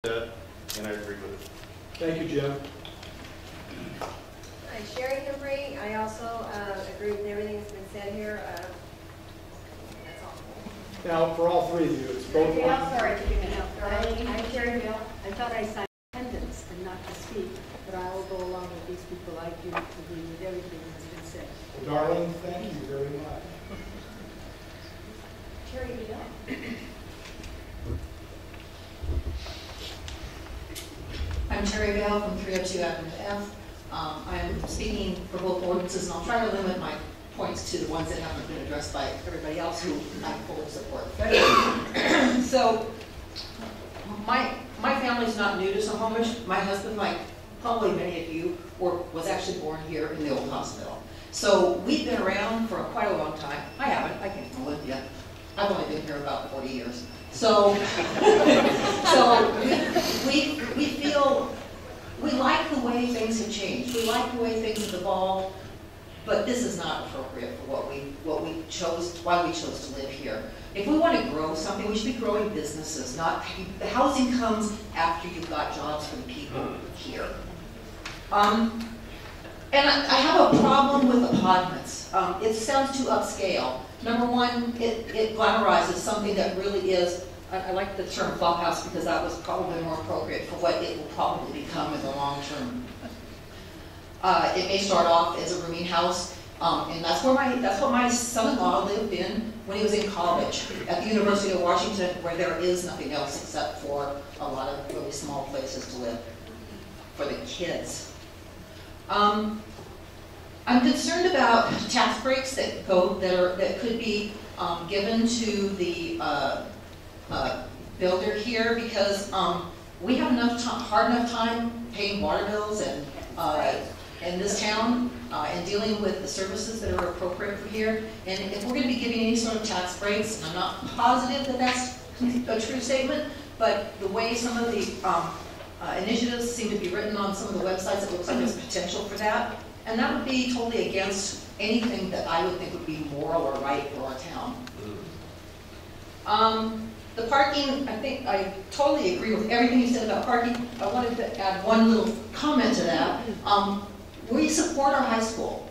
that, and I agree with it. Thank you, Jim. Hi, Sherry Hembry. I also agree with everything that's been said here. That's all. Now, for all three of you, it's both. Sorry, I'm Sherry Bill. I thought I signed attendance and not to speak, but I will go along with these people. I do agree with everything that's been said. Well, darling, thank you very much. Sherry Bill. I'm Terry Bale from 302 Avenue F. I'm speaking for both ordinances, and I'll try to limit my points to the ones that haven't been addressed by everybody else who I fully support. So, my family's not new to Snohomish. My husband, like probably many of you, was actually born here in the old hospital. So we've been around for quite a long time. I haven't. I can't live yet. I've only been here about 40 years. So, we feel, we like the way things have changed. We like the way things have evolved, but this is not appropriate for why we chose to live here. If we want to grow something, we should be growing businesses, not, the housing comes after you've got jobs for the people here. And I have a problem with apartments. It sounds too upscale. Number one, it glamorizes something that really is, I like the term flophouse because that was probably more appropriate for what it will probably become in the long term. It may start off as a rooming house, and that's what my son-in-law lived in when he was in college at the University of Washington, where there is nothing else except for a lot of really small places to live for the kids. I'm concerned about tax breaks that could be given to the builder here, because we have hard enough time paying water bills and in this town and dealing with the services that are appropriate for here. And if we're going to be giving any sort of tax breaks, I'm not positive that that's a true statement, but the way some of the initiatives seem to be written on some of the websites, it looks like there's potential for that. And that would be totally against anything that I would think would be moral or right for our town. The parking, I think I totally agree with everything you said about parking. I wanted to add one little comment to that. We support our high school.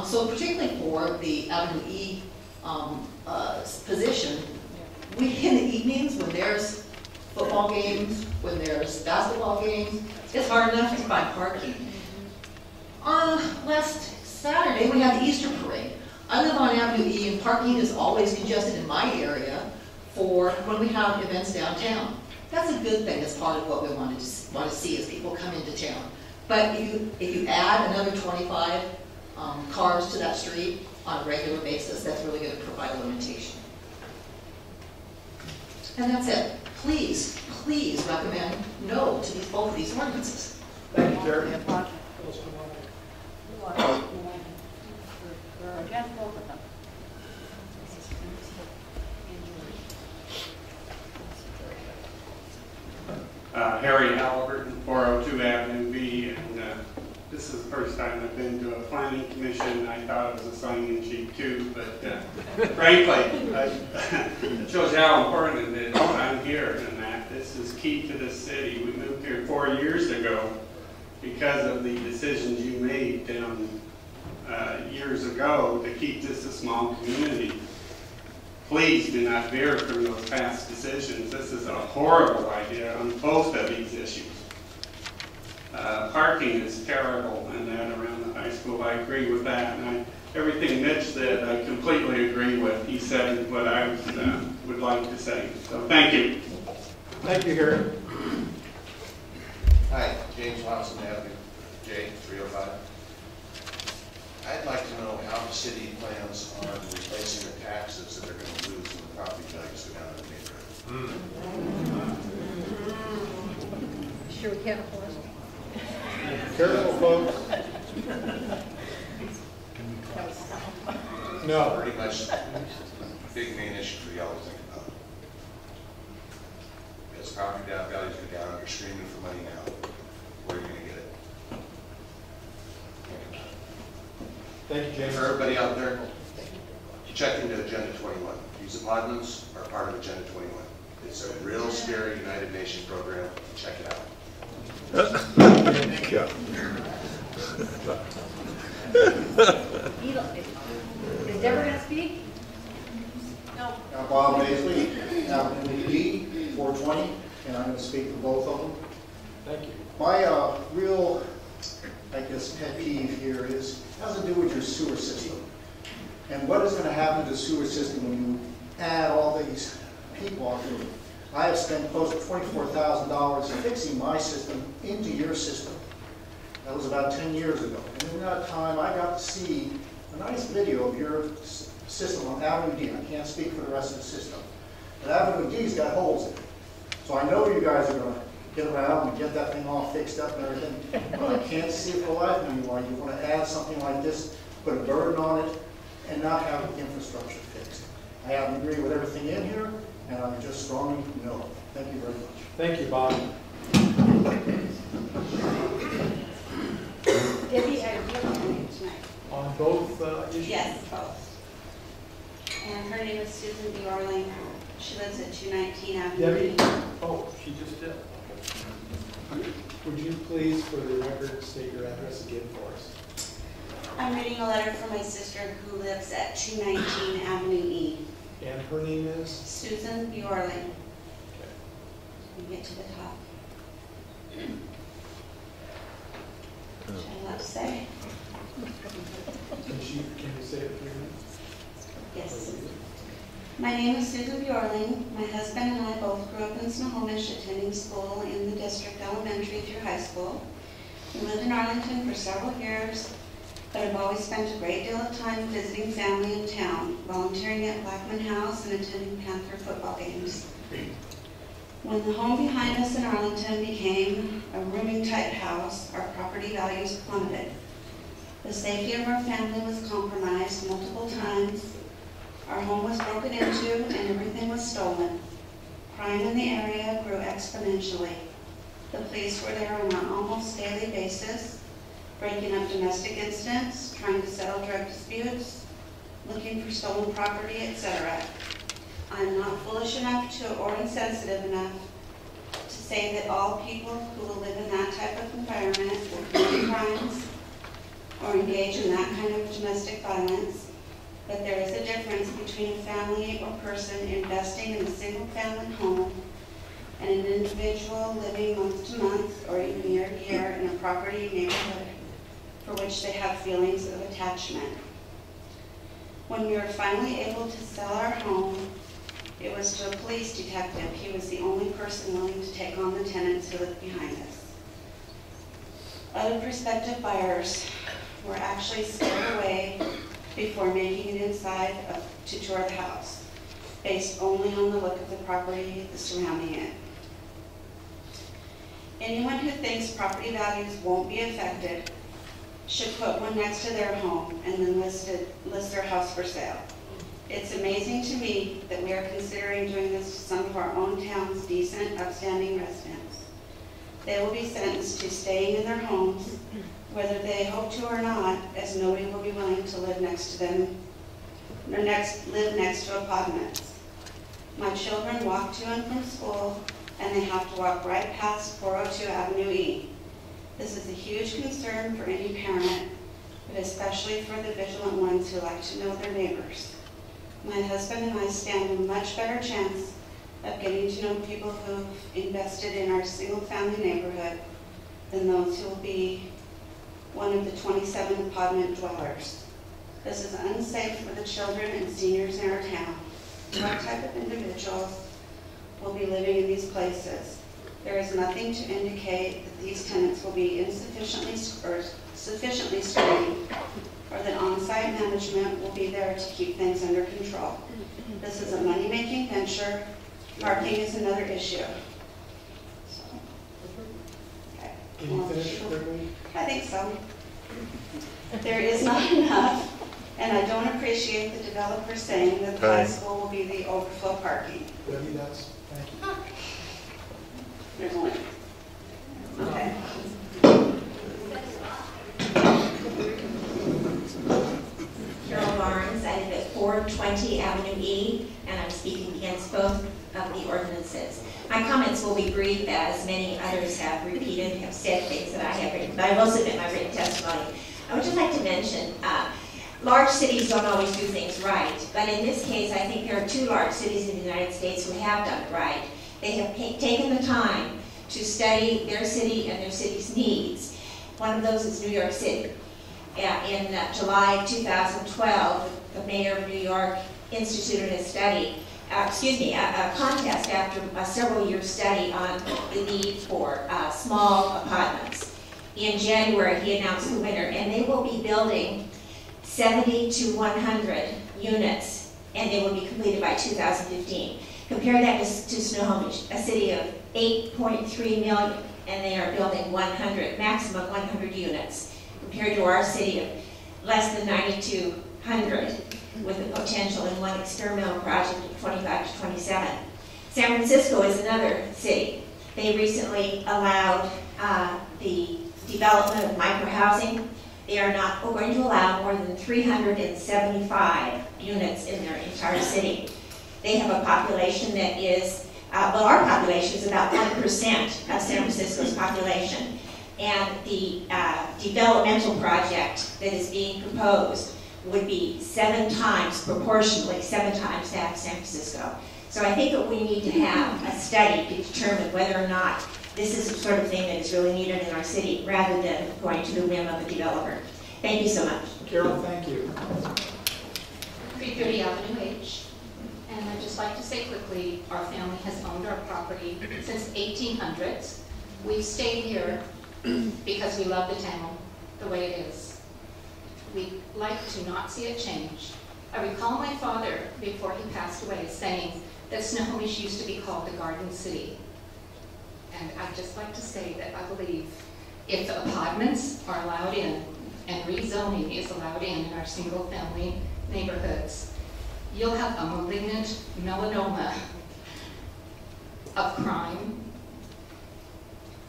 So particularly for the Avenue E position, in the evenings when there's football games, when there's basketball games, it's hard enough to find parking. Last Saturday, we had the Easter parade. I live on Avenue E, and parking is always congested in my area for when we have events downtown. That's a good thing. It's part of what we want to see as people come into town. But if you add another 25 cars to that street on a regular basis, that's really going to provide a limitation. And that's it. Please, please recommend no to both of these ordinances. Thank you, Terry. Harry Halliburton, 402 Avenue B, and this is the first time I've been to a planning commission. I thought it was a sign-in sheet too, but frankly, it shows how important it is. I'm here, and that this is key to this city. We moved here 4 years ago because of the decisions you made years ago to keep this a small community. Please do not veer from those past decisions. This is a horrible idea on both of these issues. Parking is terrible and that around the high school. I agree with that. And everything Mitch said, I completely agree with. He said what I would like to say. So thank you. Thank you, Harry. Hi, James Watson Avenue, J 305. I'd like to know how the city plans on replacing the taxes that they're going to lose when the property values go down in the neighborhood. Sure we can't afford it. Careful, folks. No. Pretty much big main issue for y'all to think about. As property values go down, you're screaming for money now. Where are you going to get it? Thank you, James. For everybody out there, check into Agenda 21. These appointments are part of Agenda 21. It's a real scary United Nations program. Check it out. Is Deborah gonna speak? No. Bob Maisley, Avenue D, 420, and I'm going to speak for both of them. Thank you. My real, I guess, pet peeve here has to do with your sewer system. And what is going to happen to the sewer system when you add all these people onto it? I have spent close to $24,000 fixing my system into your system. That was about 10 years ago. And in that time, I got to see a nice video of your system on Avenue D. I can't speak for the rest of the system. But Avenue D's got holes in it. So I know you guys are going to get around and get that thing all fixed up and everything. But I can't see for the life of me why you want to add something like this, put a burden on it, and not have the infrastructure fixed. I happen to agree with everything in here, and I'm just strongly no. Thank you very much. Thank you, Bob. Debbie, I have your name tonight. On both issues? Yes, both. And her name is Susan Bjorling. She lives at 219 Avenue. Debbie? Oh, she just did. Would you please, for the record, state your address again for us? I'm reading a letter from my sister who lives at 219 Avenue E. And her name is? Susan Bjorling. Okay. Let me get to the top. Which I love to say. Can you say it 3 minutes? Yes. My name is Susan Bjorling. My husband and I both grew up in Snohomish, attending school in the district elementary through high school. We lived in Arlington for several years, but I've always spent a great deal of time visiting family in town, volunteering at Blackman House and attending Panther football games. When the home behind us in Arlington became a rooming-type house, our property values plummeted. The safety of our family was compromised multiple times. Our home was broken into and everything was stolen. Crime in the area grew exponentially. The police were there on an almost daily basis, breaking up domestic incidents, trying to settle drug disputes, looking for stolen property, etc. I'm not foolish enough or insensitive enough to say that all people who will live in that type of environment will commit crimes or engage in that kind of domestic violence. But there is a difference between a family or person investing in a single-family home and an individual living month to month or even year to year in a property neighborhood for which they have feelings of attachment. When we were finally able to sell our home, it was to a police detective. He was the only person willing to take on the tenants who lived behind us. Other prospective buyers were actually scared away before making it inside to tour the house, based only on the look of the property surrounding it. Anyone who thinks property values won't be affected should put one next to their home and then list their house for sale. It's amazing to me that we are considering doing this to some of our own town's decent, upstanding residents. They will be sentenced to staying in their homes, whether they hope to or not, as nobody will be willing to live next to them, or live next to apartments. My children walk to and from school, and they have to walk right past 402 Avenue E. This is a huge concern for any parent, but especially for the vigilant ones who like to know their neighbors. My husband and I stand a much better chance of getting to know people who've invested in our single-family neighborhood than those who will be one of the 27 apartment dwellers. This is unsafe for the children and seniors in our town. What type of individuals will be living in these places? There is nothing to indicate that these tenants will be sufficiently screened or that on-site management will be there to keep things under control. This is a money-making venture. Parking is another issue. So, okay. Can you finish quickly? I think so. There is not enough, and I don't appreciate the developer saying that the high school will be the overflow parking. Debbie, that's, thank you. There's one. Okay. Carol Barnes, I live at 420 Avenue E, and I'm speaking against both of the ordinances. will be brief, as many others have repeated, have said things that I have written, but I will submit my written testimony. I would just like to mention, large cities don't always do things right, but in this case, I think there are 2 large cities in the United States who have done it right. They have taken the time to study their city and their city's needs. One of those is New York City. In July 2012, the mayor of New York instituted a study, a contest after a several-year study on the need for small apartments. In January, he announced the winner, and they will be building 70 to 100 units, and they will be completed by 2015. Compare that to Snohomish, a city of 8.3 million, and they are building 100, maximum 100 units, compared to our city of less than 9,200, with the potential in one experimental project of 25 to 27. San Francisco is another city. They recently allowed the development of microhousing. They are not going to allow more than 375 units in their entire city. They have a population that is, well, our population is about 1% of San Francisco's population. And the developmental project that is being proposed would be 7 times, proportionally, 7 times that of San Francisco. So I think that we need to have a study to determine whether or not this is the sort of thing that is really needed in our city, rather than going to the whim of a developer. Thank you so much. Carol, thank you. 330 Avenue H. And I'd just like to say quickly, our family has owned our property since 1800s. We've stayed here because we love the town the way it is. We'd like to not see it change. I recall my father, before he passed away, saying that Snohomish used to be called the Garden City. And I'd just like to say that I believe if the apartments are allowed in and rezoning is allowed in our single-family neighborhoods, you'll have a malignant melanoma of crime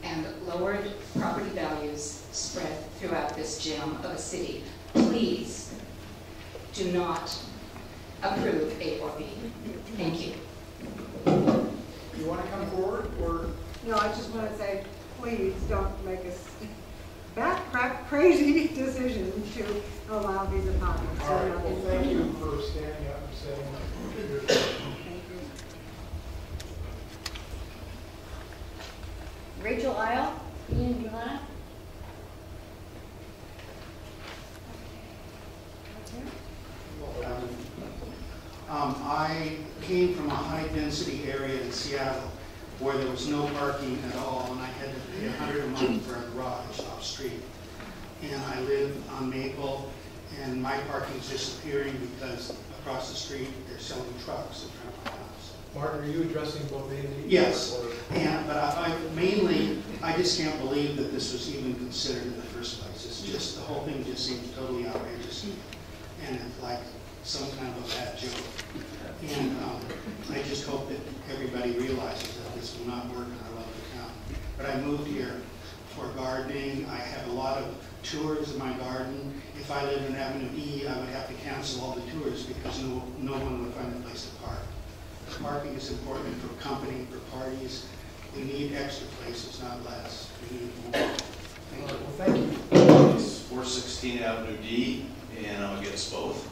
and lowered property values spread throughout this gem of a city. Please do not approve A or B. Thank you. You want to come forward, or? No, I just want to say, please don't make us crazy decision to allow these apartments. All right, well, thank you for standing up and saying your Thank you. Rachel Isle, Ian Johanna. I came from a high-density area in Seattle where there was no parking at all, and I had to pay $100 a month for a garage off-street. And I live on Maple, and my parking's disappearing because across the street they're selling trucks in front of my house. Martin, are you addressing both A and D? Yes, but I just can't believe that this was even considered in the first place. It's just, the whole thing just seems totally outrageous, and it's like some kind of a bad joke. And I just hope that everybody realizes that this will not work in our lovely town. But I moved here for gardening. I have a lot of tours in my garden. If I lived in Avenue E, I would have to cancel all the tours because no one would find a place to park. Parking is important for company, for parties. We need extra places, not less. We need more. Thank you. Well, thank you. It's 416 Avenue D, and I'm against both.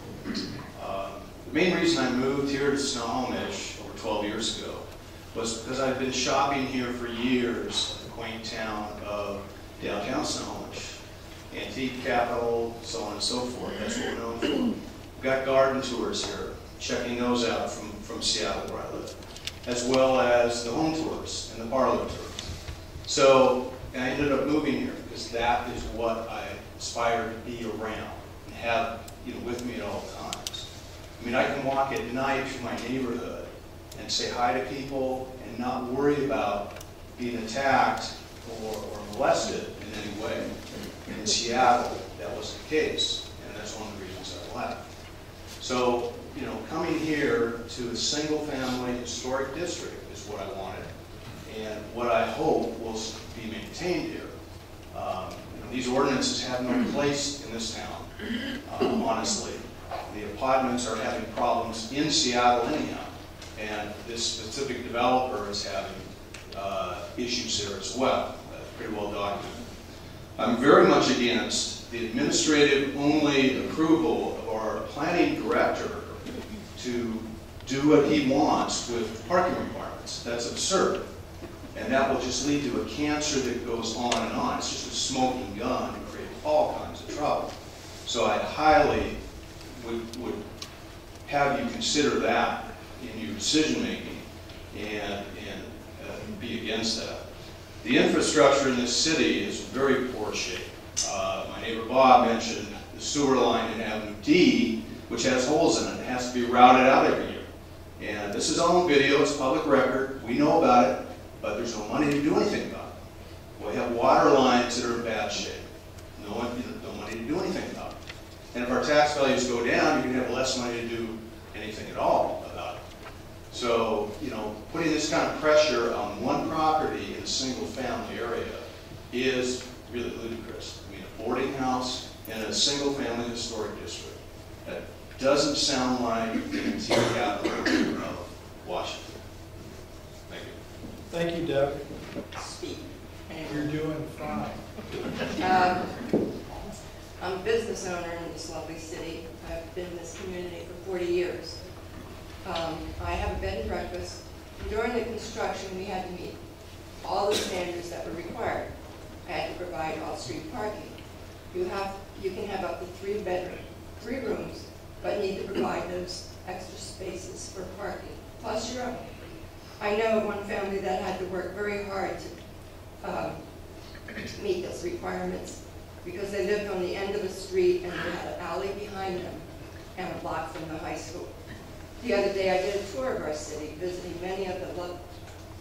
The main reason I moved here to Snohomish over 12 years ago was because I've been shopping here for years at the quaint town of downtown Snohomish. Antique capital, so on and so forth. That's what we're known for. We've got garden tours here, checking those out from Seattle where I live, as well as the home tours and the parlor tours. So I ended up moving here because that is what I aspire to be around and have with me at all times. I mean, I can walk at night through my neighborhood and say hi to people and not worry about being attacked or molested in any way. In Seattle, that wasn't the case, and that's one of the reasons I left. So, coming here to a single-family historic district is what I wanted, and what I hope will be maintained here. These ordinances have no place in this town, honestly. The apartments are having problems in Seattle anyhow, and this specific developer is having issues there as well, pretty well documented. I'm very much against the administrative-only approval of our planning director to do what he wants with parking requirements. That's absurd. And that will just lead to a cancer that goes on and on. It's just a smoking gun and create all kinds of trouble. So I highly would have you consider that in your decision-making and be against that. The infrastructure in this city is in very poor shape. My neighbor Bob mentioned the sewer line in Avenue D, which has holes in it. It has to be routed out every year. And this is on video, it's public record, we know about it, but there's no money to do anything about it. We have water lines that are in bad shape. No money to do anything about it. And if our tax values go down, you're going to have less money to do anything at all about it. So, you know, putting this kind of pressure on one property in a single family area is really ludicrous. I mean, a boarding house in a single family historic district. That doesn't sound like the interior capital of Washington. Thank you. Thank you, Doug. You're doing fine. I'm a business owner in this lovely city. I've been in this community for 40 years. I have a bed and breakfast. During the construction, we had to meet all the standards that were required. I had to provide off-street parking. You can have up to 3 rooms, but need to provide those extra spaces for parking, plus your own. I know of one family that had to work very hard to meet those requirements because they lived on the end of a street and they had an alley behind them and a block from the high school. The other day I did a tour of our city, visiting many of the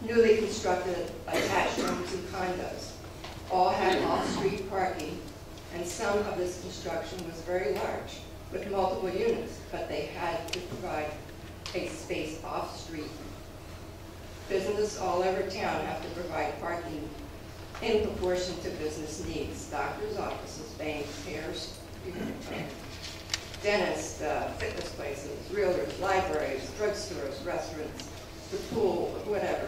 newly constructed attached homes and condos. All had off-street parking, and some of this construction was very large with multiple units, but they had to provide a space off-street. Businesses all over town have to provide parking in proportion to business needs. Doctors' offices, banks, hairs, dentists, fitness places, realtors, libraries, drugstores, restaurants, the pool, whatever.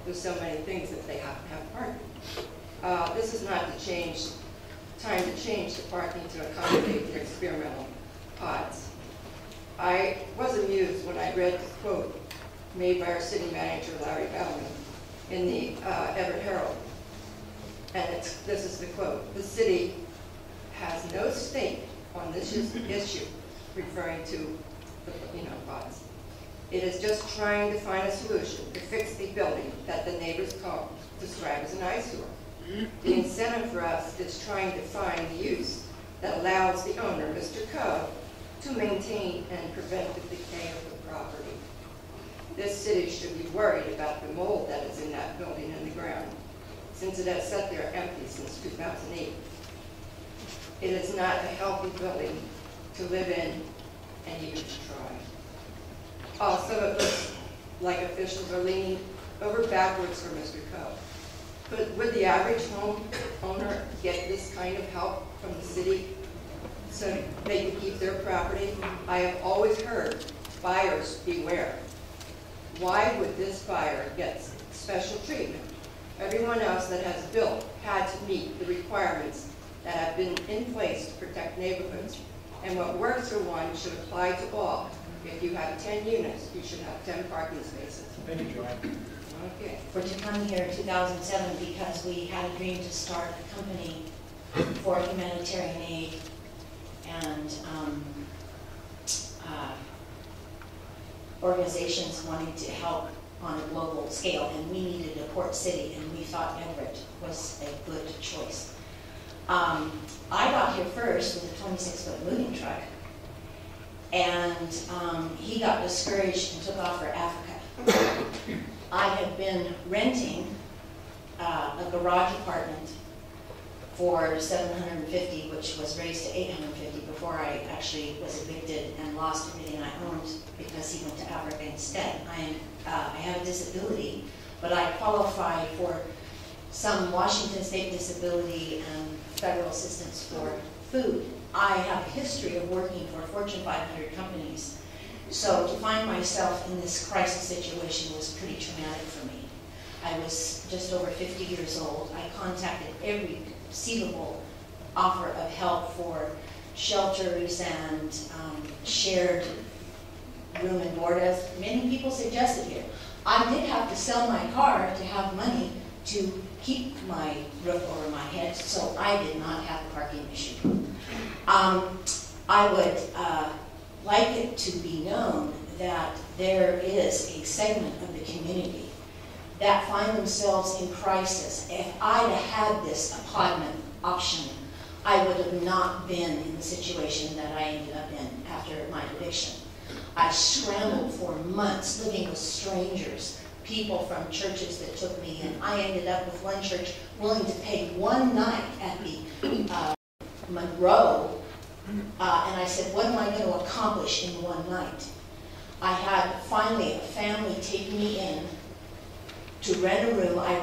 There's so many things that they have to have parking. This is not time to change the parking to accommodate the experimental pods. I was amused when I read the quote made by our city manager, Larry Bellman, in the Everett Herald. And this is the quote: "The city has no stake on this issue," referring to the pods. "It is just trying to find a solution to fix the building that the neighbors describe as an eyesore. The incentive for us is trying to find the use that allows the owner, Mr. Coe, to maintain and prevent the decay of the property. This city should be worried about the mold that is in that building in the ground, since it has sat there empty since 2008. It is not a healthy building to live in and even to try." Also, it looks like officials are leaning over backwards for Mr. Coe. Would the average home owner get this kind of help from the city so they can keep their property? I have always heard, buyers beware. Why would this buyer get special treatment? Everyone else that has built had to meet the requirements that have been in place to protect neighborhoods. And what works for one should apply to all. If you have 10 units, you should have 10 parking spaces. Thank you, Joanne. Okay. For to come here in 2007 because we had a dream to start a company for humanitarian aid and organizations wanting to help on a global scale, and we needed a port city, and we thought Everett was a good choice. I got here first with a 26-foot moving truck, and he got discouraged and took off for Africa. I had been renting a garage apartment for $750, which was raised to $850 before I actually was evicted and lost everything I owned because he went to Africa instead. I have a disability, but I qualify for some Washington State disability and federal assistance for food. I have a history of working for Fortune 500 companies, so to find myself in this crisis situation was pretty traumatic for me. I was just over 50 years old. I contacted every conceivable offer of help for shelters and shared room and board, as many people suggested here. I did have to sell my car to have money to keep my roof over my head, so I did not have a parking issue. I would like it to be known that there is a segment of the community that find themselves in crisis. If I'd had this apartment option, I would have not been in the situation that I ended up in after my eviction. I scrambled for months living with strangers, people from churches that took me in. I ended up with one church willing to pay one night at the Monroe, and I said, what am I going to accomplish in one night? I had finally a family take me in to rent a room. I